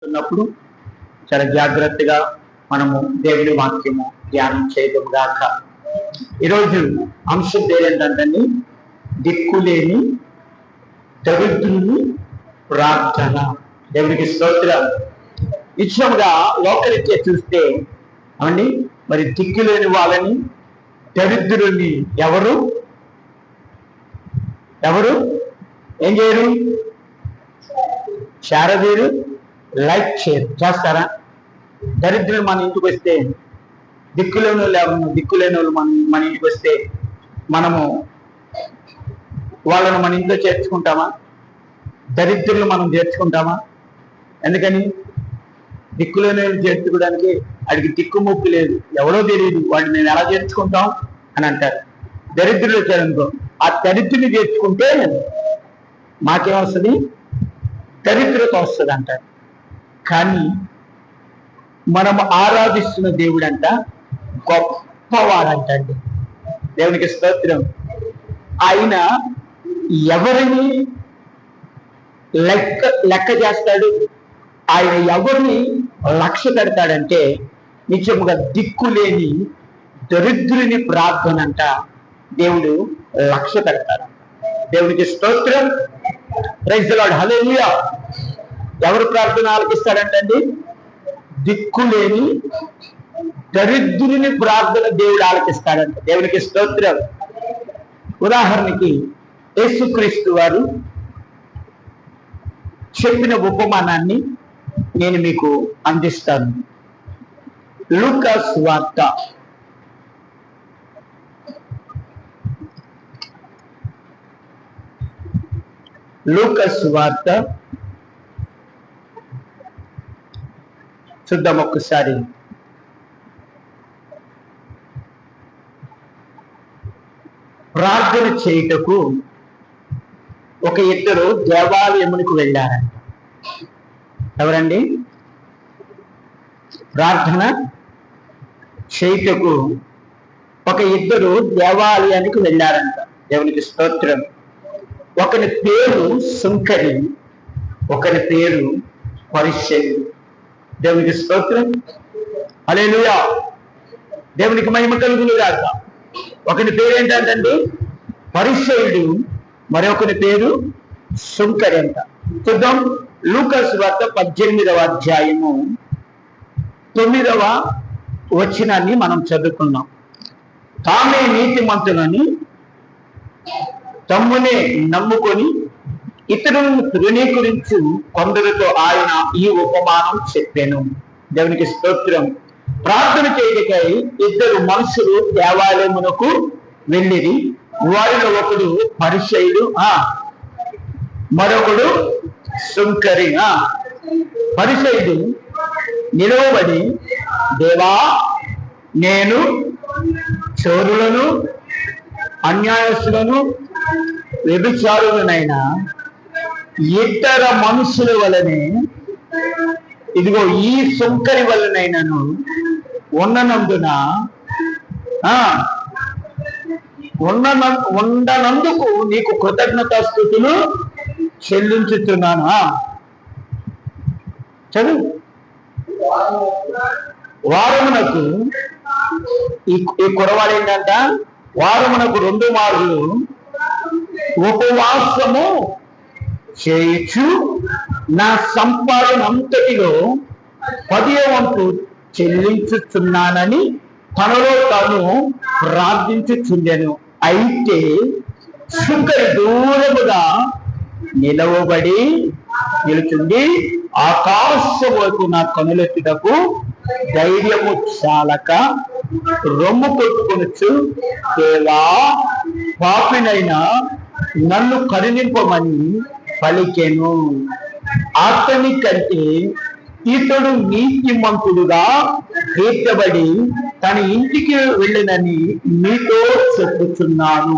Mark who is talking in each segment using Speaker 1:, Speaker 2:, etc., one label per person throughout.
Speaker 1: కూర్చున్నప్పుడు చాలా జాగ్రత్తగా మనము దేవుని వాక్యము ధ్యానం చేయడం గాక. ఈరోజు అంశం ఏంటంటే దిక్కులేని దరిద్రుని ప్రార్థన. దేవునికి స్తోత్రం. నిశ్చయముగా లోకరీత్యా చూస్తే అవండి మరి దిక్కులేని వాళ్ళని దరిద్రుని ఎవరు ఏం చేయరు? శారదీరు లైక్ చేస్తారా? దరిద్రులు మన ఇంటికి వస్తే, దిక్కులేని వాళ్ళు మన ఇంటికి వస్తే మనము వాళ్ళను మన ఇంట్లో చేర్చుకుంటామా? దరిద్రులు మనం చేర్చుకుంటామా? ఎందుకని? దిక్కులేని చేర్చుకోవడానికి వాడికి దిక్కుముక్కు లేదు, ఎవరో తెలియదు, వాడిని మేము ఎలా చేర్చుకుంటాం అని అంటారు. దరిద్రులు వచ్చారనుకో, ఆ దరిద్రుని చేర్చుకుంటే మాకేమొస్తుంది? దరిద్రత వస్తుంది అంటారు. కానీ మనము ఆరాధిస్తున్న దేవుడు అంట గొప్పవాడంటండి. దేవునికి స్తోత్రం. ఆయన ఎవరిని లెక్క చేస్తాడు? ఆయన ఎవరిని లక్ష్య పెడతాడంటే నిజముగా దిక్కులేని దరిద్రుని ప్రార్థన అంట దేవుడు లక్ష్య పెడతాడు. దేవునికి స్తోత్రం. Praise the lord. హల్లెలూయా. ఎవరు ప్రార్థన ఆలకిస్తాడంటండి? దిక్కులేని దరిద్రుని ప్రార్థన దేవుడు ఆలకిస్తాడంట. దేవునికి స్తోత్రం. ఉదాహరణకి యేసుక్రీస్తు వారు చెప్పిన ఉపమానాన్ని నేను మీకు అందిస్తాను. లూకా సువార్త చూద్దాం ఒక్కసారి. ప్రార్థన చేయుటకు ఒక ఇద్దరు దేవాలయమునికి వెళ్ళారంట. ఎవరండి? ప్రార్థన చేయుటకు ఒక ఇద్దరు దేవాలయానికి వెళ్ళారంట. దేవునికి స్తోత్రం. ఒకని పేరు సుంకరి, ఒకని పేరు పరిసయ్యుడు. దేవునికి స్తోత్రం. హల్లెలూయా. దేవునికి మహిమ కలుగును గాక. ఒకని పేరు ఏంటంటే పరిసయ్యుడు, మరొకని పేరు సుంకరి అంట. చూద్దాం. లూకా సువార్త 18వ అధ్యాయము 9వ వచనాన్ని మనం చదువుకున్నాం. తామే నీతిమంతులని తమ్మునే నమ్ముకొని ఇతరులను తృణీకరించు కొందరితో ఆయన ఈ ఉపమానం చెప్పాను. దేవునికి స్తోత్రం. ప్రార్థన చేయటకై ఇద్దరు మనుషులు దేవాలయమునకు వెళ్ళిరి. వారిలో ఒకడు పరిసయ్యుడు, మరొకడు సుంకరి. పరిసయ్యుడు నిలవబడి, దేవా, నేను చోరులను, అన్యాయస్తులను, వ్యభిచారులనైనా ఇతర మనుషుల వలనే, ఇదిగో ఈ సుంకరి వలనైనను ఉండనందుకు నీకు కృతజ్ఞతాస్తుతులు చెల్లించుతున్నాను. చదువు. వారమునకు ఈ కురవాడు ఏంటంట, వారమునకు 2 మార్లు ఉపవాసము చేయుచు నా సంపాదన అంతటిలో 10వ వంతు చెల్లించుచున్నానని తనలో తాను ప్రార్థించుచుండెను. అయితే సుంకరి దూరముగా నిలుచుండి ఆకాశం వైపు నా కనులెత్తుటకు ధైర్యము చాలక రొమ్ము కొట్టుకొనొచ్చు, దేవా, పాపినైనా నన్ను కరుణింపమని పలికెను. అతని కంటే ఇతడు నీతిమంతుడుగా తీర్చబడి తన ఇంటికి వెళ్ళినని మీతో చెప్పుచున్నాను.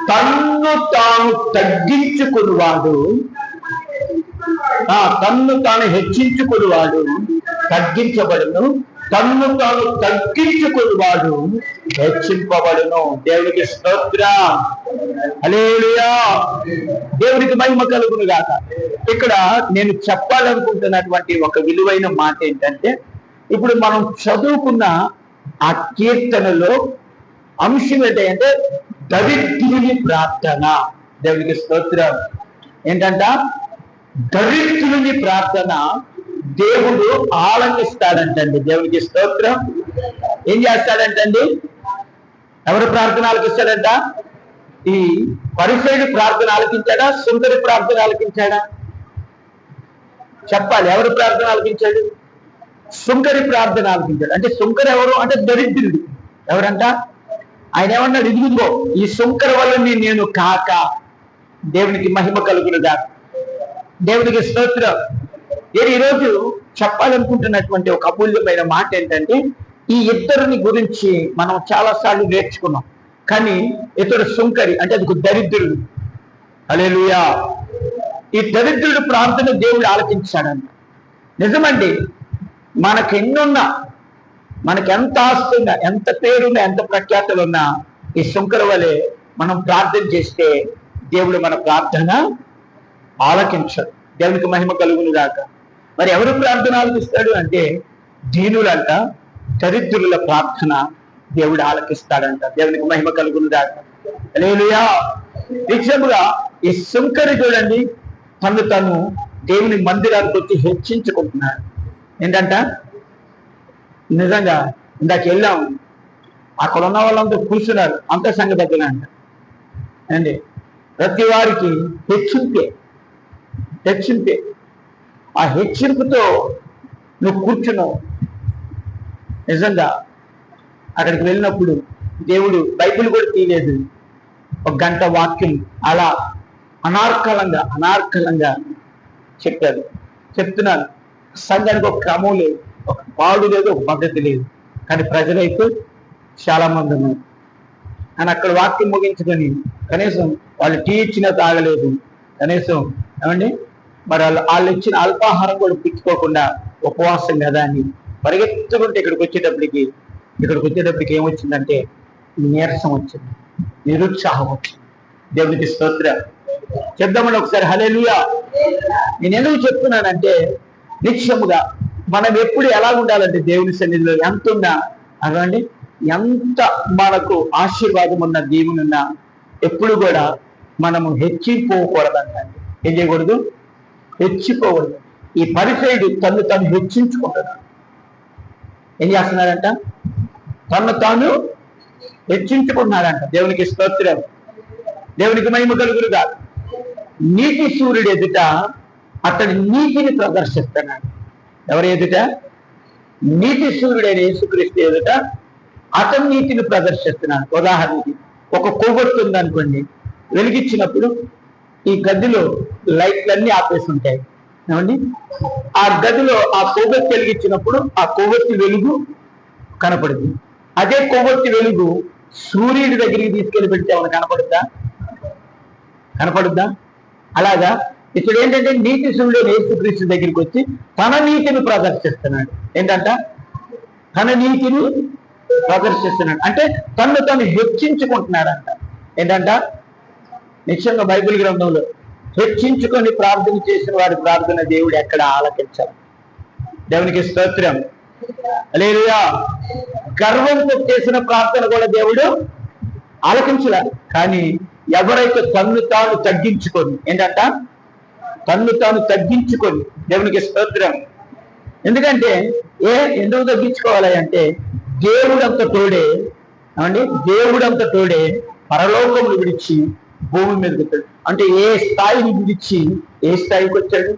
Speaker 1: తన్ను తాను తగ్గించుకునివాడు, తన్ను తాను హెచ్చించుకునివాడు తగ్గించబడును, తన్ను తాను తగ్గించుకుని వాడు హెచ్చింపబడును. దేవునికి స్తోత్రం, హల్లెలూయా, దేవునికి మహిమ కలుగును గాక. ఇక్కడ నేను చెప్పాలనుకుంటున్నటువంటి ఒక విలువైన మాట ఏంటంటే, ఇప్పుడు మనం చదువుకున్న ఆ కీర్తనలో అంశం ఏంటంటే దరిద్రుని ప్రార్థన. దేవునికి స్తోత్రం. ఏంటంట? దరిద్రుని ప్రార్థన దేవుడు ఆలకిస్తాడంటండి. దేవునికి స్తోత్రం. ఏం చేస్తాడంటండి? ఎవరు ప్రార్థన ఆలకిస్తాడంట? ఈ పరిసయుడు ప్రార్థన ఆలకించాడా, సుందరి ప్రార్థన ఆలకించాడా? చెప్పాలి. ఎవరు ప్రార్థన ఆలకించాడు? సుంకరి ప్రార్థన ఆలకించాడు. అంటే సుంకరి ఎవరు అంటే దరిద్రుడు. ఎవరంట? ఆయన ఏమన్నాడు? ఇదిగో ఈ సుంకరి వల్ల నేను కాక. దేవునికి మహిమ కలుగునుగా. దేవునికి స్తోత్రం. ఈరోజు చెప్పాలనుకుంటున్నటువంటి ఒక అమూల్యమైన మాట ఏంటంటే, ఈ ఇద్దరిని గురించి మనం చాలాసార్లు నేర్చుకున్నాం. కానీ ఇతడు సుంకరి అంటే అది దరిద్రుడు. హల్లెలూయా. ఈ దరిద్రుడు ప్రార్థన దేవుడు ఆలకించాడంట. నిజమండి. మనకెన్నున్నా, మనకి ఎంత ఆస్తున్నా, ఎంత పేరున్నా, ఎంత ప్రఖ్యాతులున్నా, ఈ సుంకర వలె మనం ప్రార్థన చేస్తే దేవుడు మన ప్రార్థన ఆలకించాడు. దేవునికి మహిమ కలుగును గాక. మరి ఎవరు ప్రార్థన ఆలకిస్తాడు అంటే దీనులంట, దరిద్రుల ప్రార్థన దేవుడు ఆలకిస్తాడంట. దేవునికి మహిమ కలుగును గాక. హల్లెలూయా. నిజంగా ఈ సుంకరి చూడండి, తను దేవుని మందిరానికి వచ్చి హెచ్చించుకుంటున్నాడు. ఏంటంట? నిజంగా ఇందాక వెళ్ళాం, అక్కడ ఉన్న వాళ్ళంతా కూర్చున్నారు, అంత సంగతి దగ్గర అంట అండి. ప్రతి వారికి హెచ్చింపే. ఆ హెచ్చింపుతో నువ్వు కూర్చున్నావు. నిజంగా అక్కడికి వెళ్ళినప్పుడు దేవుడు బైబిల్ కూడా తీయలేదు, ఒక గంట వాక్యం అలా అనార్కలంగా చెప్తున్నాను. సంఘానికి ఒక క్రమం లేదు, ఒక పాడు లేదు, ఒక పద్ధతి లేదు. కానీ ప్రజలైతే చాలా మంది ఉన్నారు. అని అక్కడ వాక్యం ముగించుకొని కనీసం వాళ్ళు టీ ఇచ్చినా తాగలేదు. కనీసం ఏమండి మరి వాళ్ళు ఇచ్చిన అల్పాహారం కూడా పిచ్చుకోకుండా ఉపవాసం కదా అని పరిగెత్తుకుంటే ఇక్కడికి వచ్చేటప్పటికి ఏమొచ్చిందంటే నీరసం వచ్చింది, నిరుత్సాహం వచ్చింది. దేవునికి స్తోత్రం చెప్దామని ఒకసారి హల్లెలూయా. నేను ఎందుకు చెప్తున్నానంటే, నిత్యముగా మనం ఎప్పుడు ఎలా ఉండాలంటే దేవుని సన్నిధిలో ఎంత ఉన్నా అదండి, ఎంత మనకు ఆశీర్వాదం ఉన్న దేవుని ఉన్నా ఎప్పుడు కూడా మనము హెచ్చిపోకూడదంటండి. ఏం చేయకూడదు? హెచ్చిపోకూడదు. ఈ పరిసయుడు తను హెచ్చించుకుంటున్నాడు. ఏం చేస్తున్నాడంట? తాను హెచ్చించుకుంటున్నాడంట. దేవునికి స్తోత్రం, దేవునికి మహిమ కలుగునుగా. నీతి సూర్యుడు ఎదుట అతడి నీతిని ప్రదర్శిస్తున్నాడు. ఎవరి ఎదుట? నీతి సూర్యుడైన యేసుక్రీస్తు ఎదుట అతని నీతిని ప్రదర్శిస్తున్నాడు. ఉదాహరణకి ఒక కొవ్వొత్తు ఉందనుకోండి, వెలిగించినప్పుడు ఈ గదిలో లైట్లన్నీ ఆపేసి ఉంటాయి ఏమండి. ఆ గదిలో ఆ కొవ్వొత్తి వెలిగించినప్పుడు ఆ కొవ్వొత్తి వెలుగు కనపడుతుంది. అదే కొవ్వొత్తి వెలుగు సూర్యుడి దగ్గరికి తీసుకెళ్లి పెడితే ఏమైనా కనపడుద్దా? అలాగా ఇప్పుడు ఏంటంటే నీతి సూర్యుడు యేసుక్రీస్తు దగ్గరికి వచ్చి తన నీతిని ప్రదర్శిస్తున్నాడు. ఏంటంట? తన నీతిని ప్రదర్శిస్తున్నాడు అంటే తను హెచ్చించుకుంటున్నాడంట. ఏంటంట? నిశ్చయంగా బైబిల్ గ్రంథంలో హెచ్చించుకొని ప్రార్థన చేసిన వారి ప్రార్థన దేవుడు ఎక్కడ ఆలకించాలి. దేవునికి స్తోత్రం, హల్లెలూయా. గర్వంతో చేసిన ప్రార్థన కూడా దేవుడు ఆలకించలేదు. కానీ ఎవరైతే తన్ను తాను తగ్గించుకొని, ఏంటంట? తన్ను తాను తగ్గించుకొని, దేవునికి స్తోత్రం. ఎందుకంటే ఎందుకు తగ్గించుకోవాలి అంటే దేవుడంత తోడే పరలోకమును విడిచి భూమి మీదకి వచ్చాడు. అంటే ఏ స్థాయిని విడిచి ఏ స్థాయికి వచ్చాడు?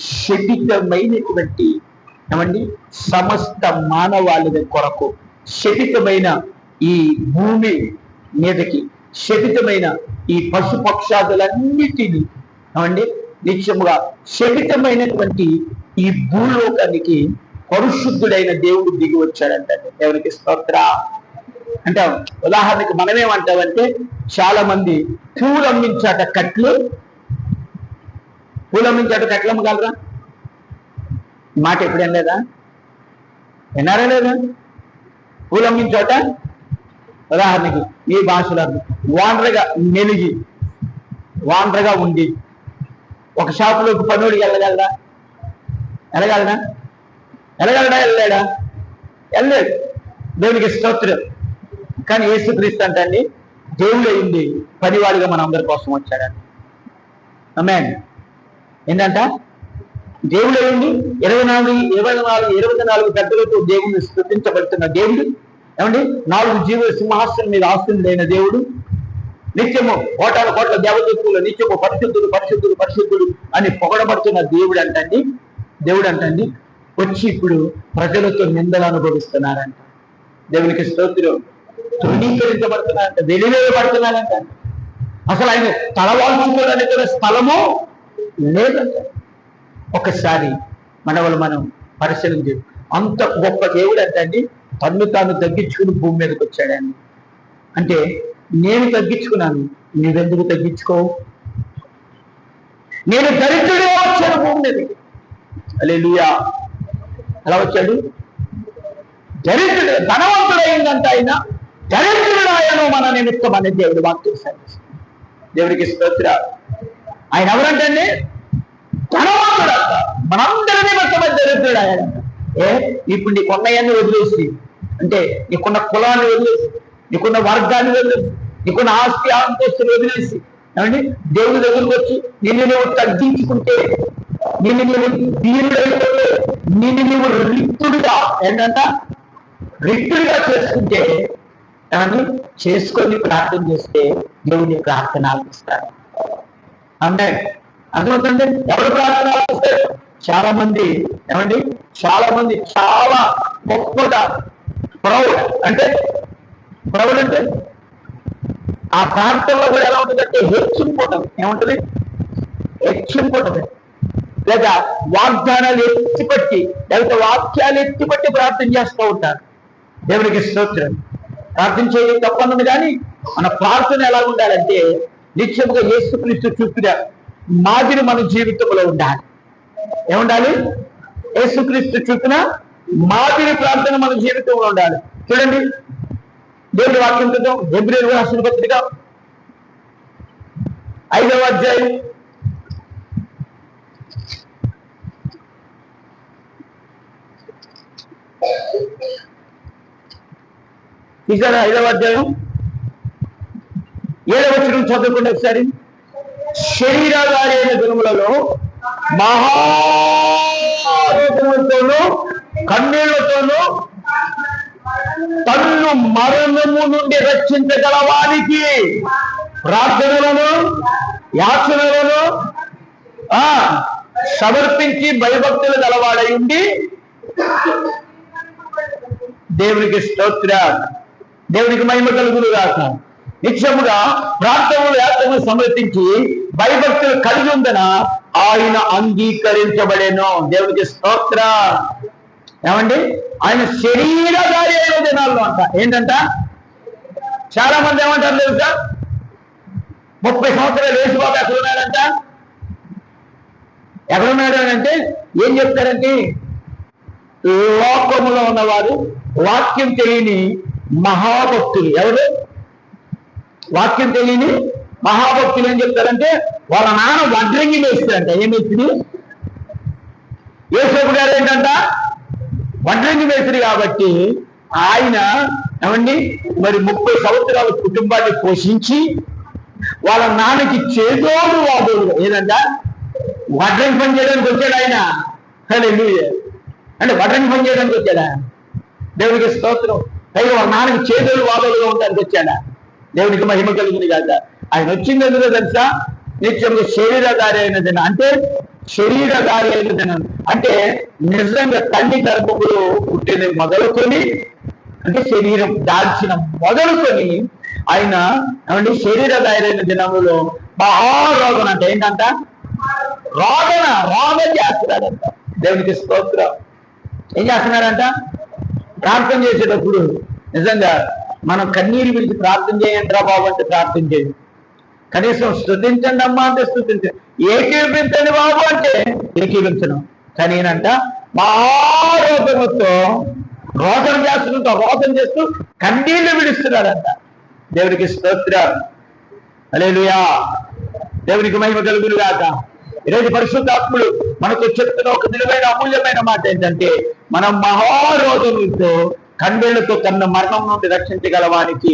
Speaker 1: శపితమైనటువంటి ఏమండి సమస్త మానవాళి కొరకు శపితమైన ఈ భూమి మీదకి, శపితమైన ఈ పశుపక్షాదులన్నిటినీ ఏమండి నిత్యముగా శపితమైనటువంటి ఈ భూలోకానికి పరిశుద్ధుడైన దేవుడు దిగి వచ్చాడంట. దేవునికి స్తోత్ర. అంటే ఉదాహరణకి మనమేమంటామంటే, చాలా మంది పూలు అమ్మించాట కట్లు అమ్మగలరా? మాట ఎప్పుడేం లేదా? విన్నారా లేదా? పూలు అమ్మిన చోట ఉదాహరణకి ఈ భాషలో వాండరగా మెలిగి వాండరగా ఉండి ఒక షాపులోకి పనుడికి వెళ్ళగలడా? వెళ్ళగలడా? వెళ్ళలేడా? వెళ్ళలేడు. దేవునికి స్తోత్రం. కానీ యేసుక్రీస్తు అంటండి దేవుడు అయింది పనివాడిగా మన అందరి కోసం వచ్చాడండి. ఆమేన్. ఏంటంట? దేవుడు అయింది 24 గంటలతో దేవుడిని స్తుతించబడుతున్న దేవుడు. ఏమండి? 4 జీవుల సింహాసనం మీద ఆసీనుడైన దేవుడు. నిత్యము కోట్ల దేవదూతలు నిత్యము పరిశుద్ధుడు పరిశుద్ధుడు పరిశుద్ధుడు అని పొగడబడుతున్న దేవుడు అంటండి వచ్చి ఇప్పుడు ప్రజలతో నిందలు అనుభవిస్తున్నారంట. దేవునికి స్తోత్రం. తృణీకరించబడుతున్నారంట, వెలివేయబడుతున్నారంట. అసలు ఆయన తలవాల్చుకోవడానికి స్థలము లేదంట. ఒకసారి మనం పరిశీలన చేయాలి. అంత గొప్ప దేవుడు అంటండి తన్ను తాను తగ్గించుకుని భూమి మీదకి వచ్చాడండి. అంటే నేను తగ్గించుకున్నాను, నీవెందుకు తగ్గించుకోవు? నేను దరిద్రుడిగా వచ్చాను భూమి మీదకి. హల్లెలూయా. ఎలా వచ్చాడు? దరిద్రుడు. ధనవంతుడైందంట ఆయన, దరిద్రుడాయను మన నిమిత్తం అనే దేవుడు వాక్యం సాధిస్తుంది. దేవుడికి స్తోత్రాలు. ఆయన ఎవరంటే ధనవంతుడంట, మనందరి నిమిత్తమే దరిద్రుడు ఆయన. ఇప్పుడు నీకున్నయన్ని వదిలేసి, అంటే నీకున్న కులాన్ని వదిలేసి, నీకున్న వర్గాన్ని వదిలేసి, నీకున్న ఆస్తి అంతస్తులు వదిలేసి, ఏమండి దేవుడి దగ్గరకు వచ్చి నిన్ను నువ్వు తగ్గించుకుంటే, నిన్ను నువ్వు వీరుడైతే, నిన్ను నువ్వు రిక్తుడిగా రిక్తుడిగా చేసుకుంటే, చేసుకొని ప్రార్థన చేస్తే దేవుని ప్రార్థన ఆలపిస్తాడు. అంటే అర్థమవుతుంది. ఎవరు ప్రార్థన ఆలపిస్తారు? చాలా మంది చాలా గొప్పగా ప్రౌడ్ అంటే ఆ ప్రాంతంలో కూడా ఎలా ఉంటుందంటే హెచ్చింపుంటుంది. ఏముంటుంది? హెచ్చింపుంటుంది. లేదా వాగ్దానాలు ఎత్తిపట్టి, లేకపోతే వాక్యాలు ఎత్తిపట్టి ప్రార్థన చేస్తూ ఉంటారు. దేవునికి స్తోత్రం. ప్రార్థన చేయడం తప్పన్నది. కానీ మన ప్రార్థన ఎలా ఉండాలంటే నిత్యముగా యేసుక్రీస్తు చూపిన మాదిరి మన జీవితంలో ఉండాలి. ఏముండాలి? యేసుక్రీస్తు చూపిన మాదిరి ప్రార్థన మన జీవితంలో ఉండాలి. చూడండి దేవుడి వాక్యం చూద్దాం. హెబ్రీయులకు రాసిన పత్రిక 5వ అధ్యాయం 5వ అధ్యాయం 7వ వచనం చదువుకోండి ఒకసారి. శరీరధారైన దినములలో మహారోగములతోనూ కన్నీళ్లతోనూ తన్ను మరణము నుండి రక్షించగల వారికి ప్రార్థనలను యాచనలను సమర్పించి భయభక్తులు గలవాడై ఉండి దేవునికి స్తోత్ర, దేవునికి మహిమ కలుగును గాక. నిత్యముగా ప్రార్థనలు యాచనలు సమర్పించి భయభక్తులు కలిగి ఉందన ఆయన అంగీకరించబడేను. దేవునికి స్తోత్ర. ఏమండి? ఆయన శరీరధారి అయిన దినాల్లో అంట. ఏంటంట? చాలా మంది ఏమంటారు తెలుసా? 30 సంవత్సరాలు యేసుబాబు ఎక్కడున్నాడంట? ఎక్కడున్నాడు అని అంటే ఏం చెప్తారంటే లోకములో ఉన్నవారు వాక్యం తెలియని మహాభక్తులు. ఎవరు? వాక్యం తెలియని మహాభక్తులు ఏం చెప్తారంటే వాళ్ళ నాన్న వడ్రంగి వేస్తారంట. ఏం వేస్తుంది? యేసోపు గారు ఏంటంట? వడ్రంగి వేస్తుంది. కాబట్టి ఆయన ఏమండి మరి 30 సంవత్సరాల కుటుంబాన్ని పోషించి వాళ్ళ నాన్నకి చేదోడు వాదోడు ఏదంట వడ్రంగి పని చేయడానికి వచ్చాడు ఆయన. హల్లెలూయా. అంటే వడ్రంగి పని చేయడానికి వచ్చాడా? దేవునికి స్తోత్రం. పైగా వాళ్ళ నాన్నకి చేదోడు వాదోడుగా ఉండడానికి వచ్చాడా? దేవునికి మహిమ కలిగింది కాదా? ఆయన వచ్చింది ఎందుకో తెలుసా? నిత్యంగా శరీరధారి అయిన దినం. అంటే శరీరధారి అయిన దినం అంటే నిజంగా తల్లి గర్భములో పుట్టిన మొదలుకొని, అంటే శరీరం దాల్చిన మొదలుకొని ఆయన ఏమంటే శరీరధారి అయిన దినములో మహారోగం అంటే ఏంటంట? రోగం చేస్తున్నాడంట. దేవునికి స్తోత్రం. ఏం చేస్తున్నారంట? ప్రార్థన చేసేటప్పుడు నిజంగా మనం కన్నీరు విడిచి ప్రార్థన చేయండి రా బాబు అంటే ప్రార్థన చేయండి. కనీసం స్తుతించండి అమ్మా అంటే స్తుతించండి. ఏకీపించండి బాబు అంటే ఏకీపించడం. కానీ ఏంటంట? మహారోగముతో రోదన చేస్తుంటాం, రోదన చేస్తూ కన్నీళ్లు విడుస్తున్నాడంట. దేవునికి స్తోత్రం, హల్లెలూయా, దేవునికి మహిమ కలుగును గాక. ఈరోజు పరిశుద్ధాత్ముడు మనకు చెప్తున్న ఒక విలువైన అమూల్యమైన మాట ఏంటంటే, మనం మహారోధములతో కన్నీళ్లతో తన మరణం నుండి రక్షించగలవానికి